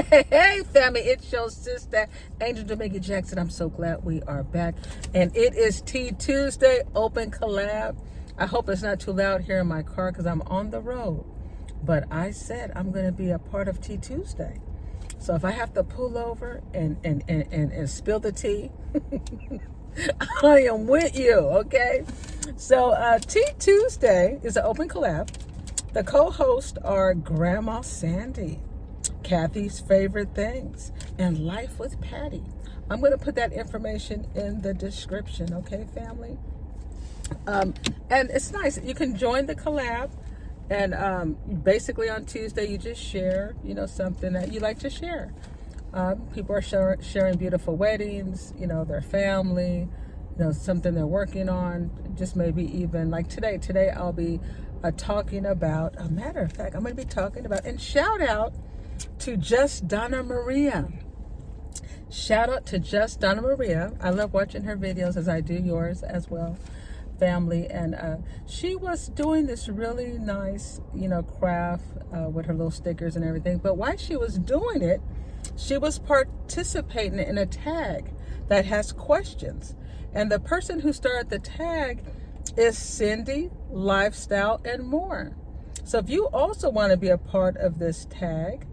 Hey, family, it's your sister, Angel Jamaica Jackson. I'm so glad we are back. And it is Tea Tuesday, open collab. I hope it's not too loud here in my car because I'm on the road. But I said I'm going to be a part of Tea Tuesday. So if I have to pull over and spill the tea, I am with you, okay? So Tea Tuesday is an open collab. The co-hosts are Grandma Sandy, Kathy's Favorite Things, and Life with Patty. I'm going to put that information in the description, okay, family? And it's nice. You can join the collab, and basically on Tuesday you just share, something that you like to share. People are sharing beautiful weddings, their family, something they're working on. Just maybe even like today. Today I'll be talking about, a matter of fact, I'm going to be talking about, and shout out to Just Donna Maria. Shout out to Just Donna Maria. I love watching her videos, as I do yours as well, family. And she was doing this really nice, craft with her little stickers and everything. But while she was doing it, she was participating in a tag that has questions. And the person who started the tag is Cindy Lifestyle and More. So if you also want to be a part of this tag,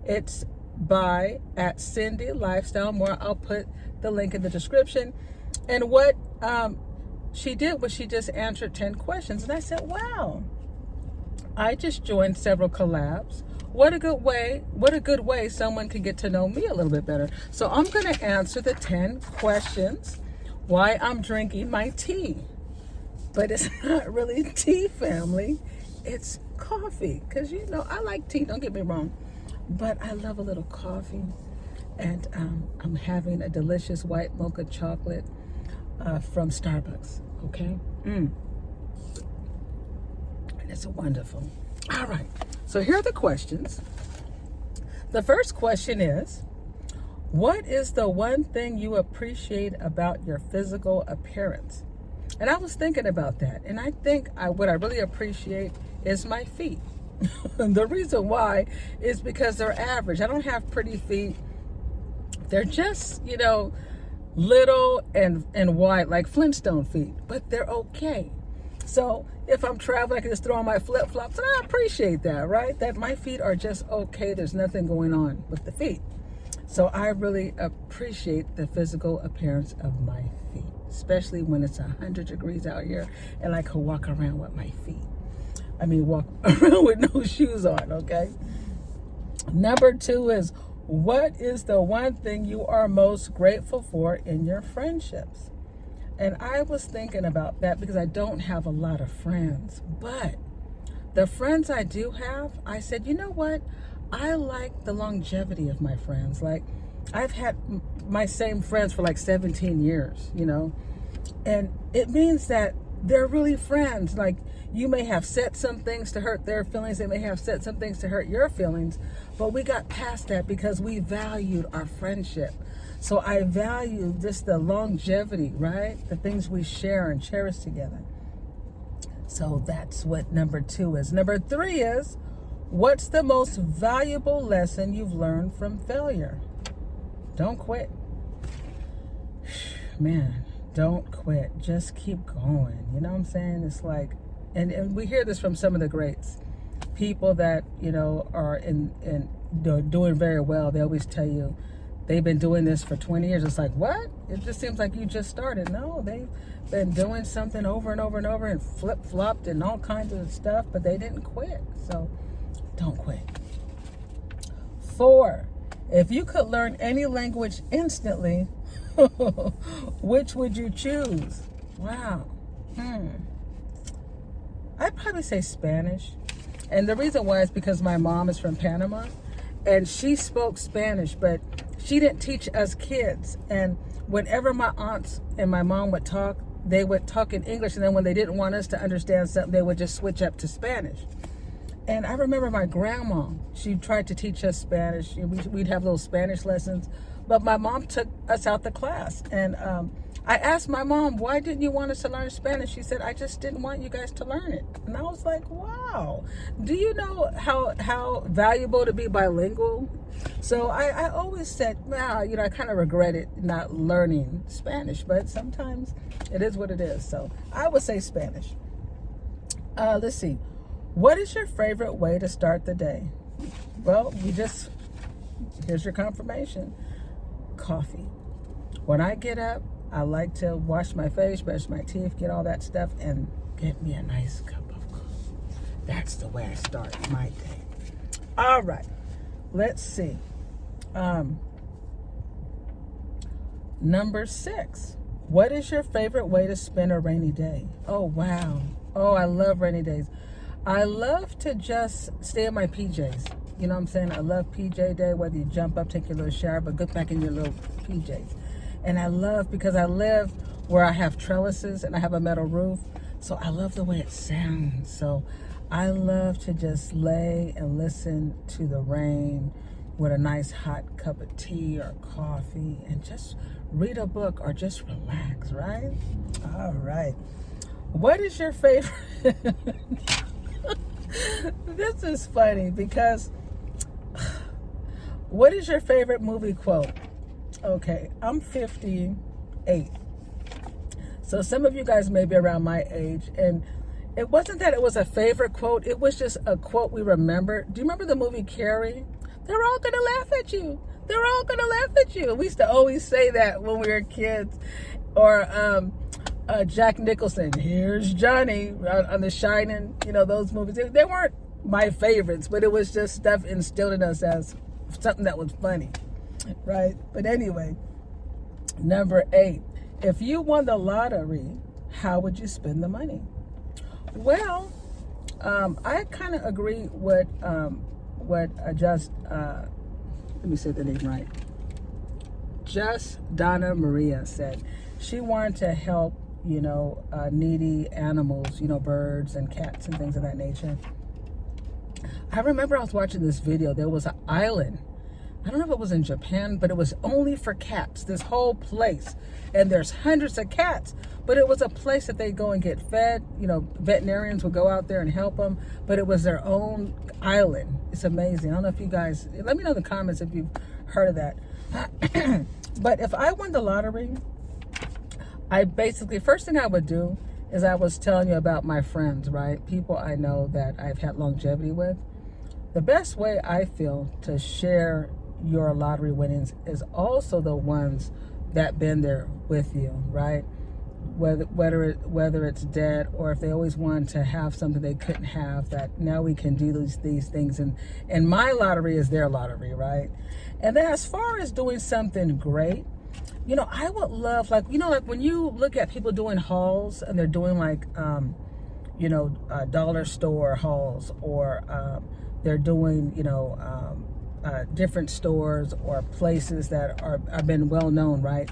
it's by at Cindy Lifestyle More. I'll put the link in the description. And what she did was she just answered 10 questions. And I said, wow, I just joined several collabs. What a good way someone can get to know me a little bit better. So I'm going to answer the 10 questions why I'm drinking my tea. But it's not really tea, family. It's coffee. Because, I like tea. Don't get me wrong. But I love a little coffee. And I'm having a delicious white mocha chocolate from Starbucks. Okay? And it's wonderful. All right. So here are the questions. The first question is, what is the one thing you appreciate about your physical appearance? And I was thinking about that. And I think what I really appreciate is my feet. The reason why is because they're average. I don't have pretty feet. They're just, little and wide, like Flintstone feet. But they're okay. So if I'm traveling, I can just throw on my flip-flops. And I appreciate that, right? That my feet are just okay. There's nothing going on with the feet. So I really appreciate the physical appearance of my feet, especially when it's 100 degrees out here and I can walk around with my feet. Walk around with no shoes on, okay? Number 2 is, what is the one thing you are most grateful for in your friendships? And I was thinking about that because I don't have a lot of friends. But the friends I do have, I said, you know what? I like the longevity of my friends. Like, I've had my same friends for like 17 years, and it means that they're really friends. Like, you may have said some things to hurt their feelings. They may have said some things to hurt your feelings, but we got past that because we valued our friendship. So I value just the longevity, right? The things we share and cherish together. So that's what number 2 is. Number 3 is, what's the most valuable lesson you've learned from failure? Don't quit. Man, don't quit. Just keep going. You know what I'm saying? It's like, and we hear this from some of the greats. People that, are doing very well. They always tell you they've been doing this for 20 years. It's like, what? It just seems like you just started. No, they've been doing something over and over and over and flip-flopped and all kinds of stuff, but they didn't quit. So don't quit. 4, if you could learn any language instantly, which would you choose? Wow. I'd probably say Spanish. And the reason why is because my mom is from Panama and she spoke Spanish, but she didn't teach us kids. And whenever my aunts and my mom would talk, they would talk in English. And then when they didn't want us to understand something, they would just switch up to Spanish. And I remember my grandma, she tried to teach us Spanish. We'd have little Spanish lessons, but my mom took us out the class. And I asked my mom, why didn't you want us to learn Spanish? She said, I just didn't want you guys to learn it. And I was like, wow, do you know how valuable to be bilingual? So I always said, wow, you know, I kind of regretted not learning Spanish, but sometimes it is what it is. So I would say Spanish. Let's see. What is your favorite way to start the day? Well, here's your confirmation. Coffee. When I get up, I like to wash my face, brush my teeth, get all that stuff, and get me a nice cup of coffee. That's the way I start my day. All right. Let's see. Number 6. What is your favorite way to spend a rainy day? Oh, wow. Oh, I love rainy days. I love to just stay in my PJs. You know what I'm saying? I love PJ day, whether you jump up, take your little shower, but get back in your little PJs. And I love, because I live where I have trellises and I have a metal roof, so I love the way it sounds. So I love to just lay and listen to the rain with a nice hot cup of tea or coffee and just read a book or just relax, right? All right. What is your favorite? This is funny because what is your favorite movie quote? Okay, I'm 58. So some of you guys may be around my age, and it wasn't that it was a favorite quote, it was just a quote we remembered. Do you remember the movie Carrie? They're all gonna laugh at you. They're all gonna laugh at you. We used to always say that when we were kids. Or Jack Nicholson, here's Johnny on The Shining, you know, those movies. They weren't my favorites, but it was just stuff instilled in us as something that was funny, right? But anyway, number 8, if you won the lottery, how would you spend the money? Well, I kind of agree with what let me say the name right. Just Donna Maria said. She wanted to help, you know, needy animals, you know, birds and cats and things of that nature. I remember I was watching this video. There was an island. I don't know if it was in Japan, but it was only for cats, this whole place. And there's hundreds of cats, but it was a place that they go and get fed. You know, veterinarians would go out there and help them, but it was their own island. It's amazing. I don't know if you guys, let me know in the comments if you've heard of that. But if I won the lottery, I basically, first thing I would do is I was telling you about my friends, right? People I know that I've had longevity with. The best way I feel to share your lottery winnings is also the ones that been there with you, right? Whether it's dead or if they always wanted to have something they couldn't have, that now we can do these things, and my lottery is their lottery, right? And then as far as doing something great, you know, I would love, like, you know, like when you look at people doing hauls and they're doing like, you know, dollar store hauls, or they're doing, you know, different stores or places that have been well known, right?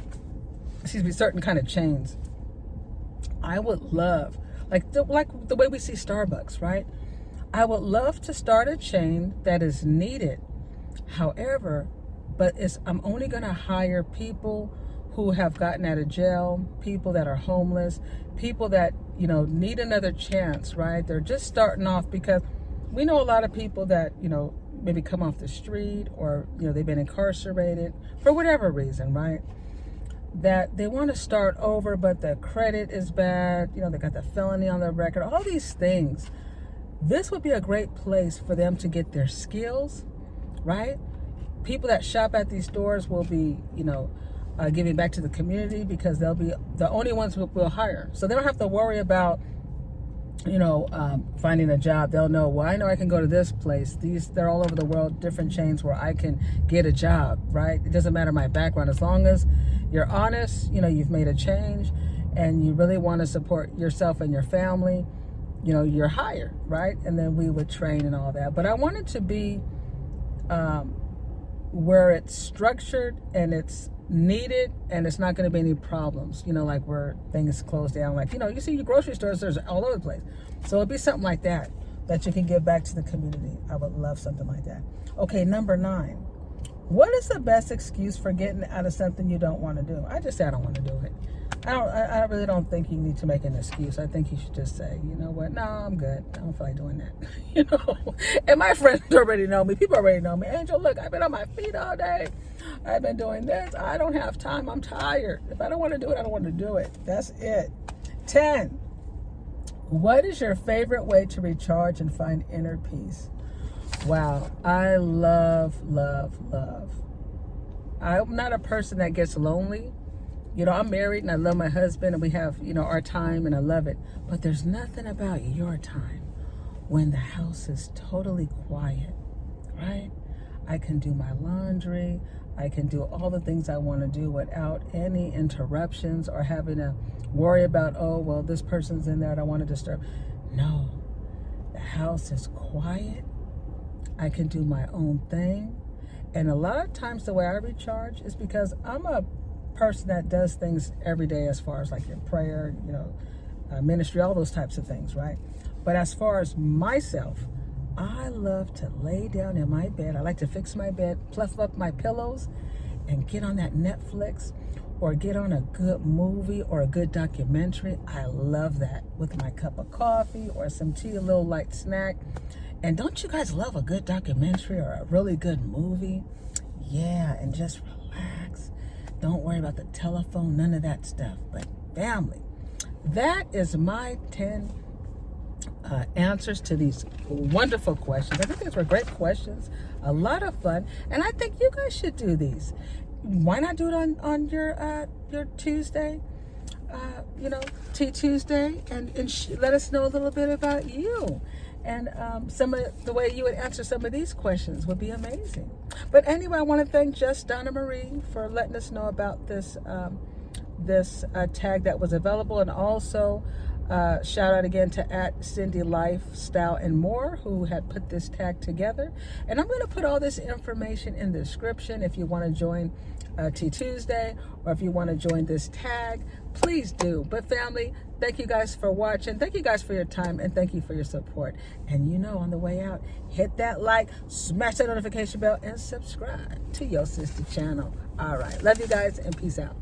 Excuse me, certain kind of chains. I would love, like the way we see Starbucks, right? I would love to start a chain that is needed. However, but I'm only going to hire people who have gotten out of jail, people that are homeless, people that, you know, need another chance, right? They're just starting off, because we know a lot of people that, you know, maybe come off the street, or, you know, they've been incarcerated for whatever reason, right? That they want to start over, but the credit is bad. You know, they got the felony on their record, all these things. This would be a great place for them to get their skills, right? People that shop at these stores will be, you know, giving back to the community, because they'll be the only ones we'll hire. So they don't have to worry about, you know, finding a job. They'll know, well, I know I can go to this place. They're all over the world, different chains where I can get a job, right? It doesn't matter my background. As long as you're honest, you know, you've made a change and you really want to support yourself and your family, you know, you're hired, right? And then we would train and all that. But I want it to be where it's structured and it's needed, and it's not going to be any problems, you know, like where things close down. Like, you know, you see your grocery stores, there's all over the place. So it'd be something like that you can give back to the community. I would love something like that. Okay, number 9. What is the best excuse for getting out of something you don't want to do? I just say I don't want to do it. I really don't think you need to make an excuse. I think you should just say, you know what? No, I'm good. I don't feel like doing that. You know, and my friends already know me. People already know me. Angel, look, I've been on my feet all day. I've been doing this. I don't have time. I'm tired. If I don't want to do it, I don't want to do it. That's it. 10. What is your favorite way to recharge and find inner peace? Wow. I love, love, love. I'm not a person that gets lonely. You know, I'm married and I love my husband and we have, you know, our time and I love it. But there's nothing about your time when the house is totally quiet, right? I can do my laundry. I can do all the things I want to do without any interruptions or having to worry about, oh, well, this person's in there. I don't want to disturb. No, the house is quiet. I can do my own thing. And a lot of times the way I recharge is because I'm a person that does things every day as far as like in prayer, you know, ministry, all those types of things, right? But as far as myself, I love to lay down in my bed. I like to fix my bed, fluff up my pillows, and get on that Netflix or get on a good movie or a good documentary. I love that with my cup of coffee or some tea, a little light snack. And don't you guys love a good documentary or a really good movie? Yeah, and just relax. Don't worry about the telephone, none of that stuff. But family, that is my 10 answers to these wonderful questions. I think these were great questions, a lot of fun, and I think you guys should do these. Why not do it on your Tuesday? You know, Tea Tuesday, and let us know a little bit about you. And some of the way you would answer some of these questions would be amazing. But anyway, I want to thank Just Donna Marie for letting us know about this tag that was available, and also shout out again to @Cindy Lifestyle and More, who had put this tag together. And I'm going to put all this information in the description if you want to join Tea Tuesday, or if you want to join this tag, please do. But family, thank you guys for watching. Thank you guys for your time, and thank you for your support. And you know, on the way out, hit that like, smash that notification bell, and subscribe to your sister channel. All right. Love you guys, and peace out.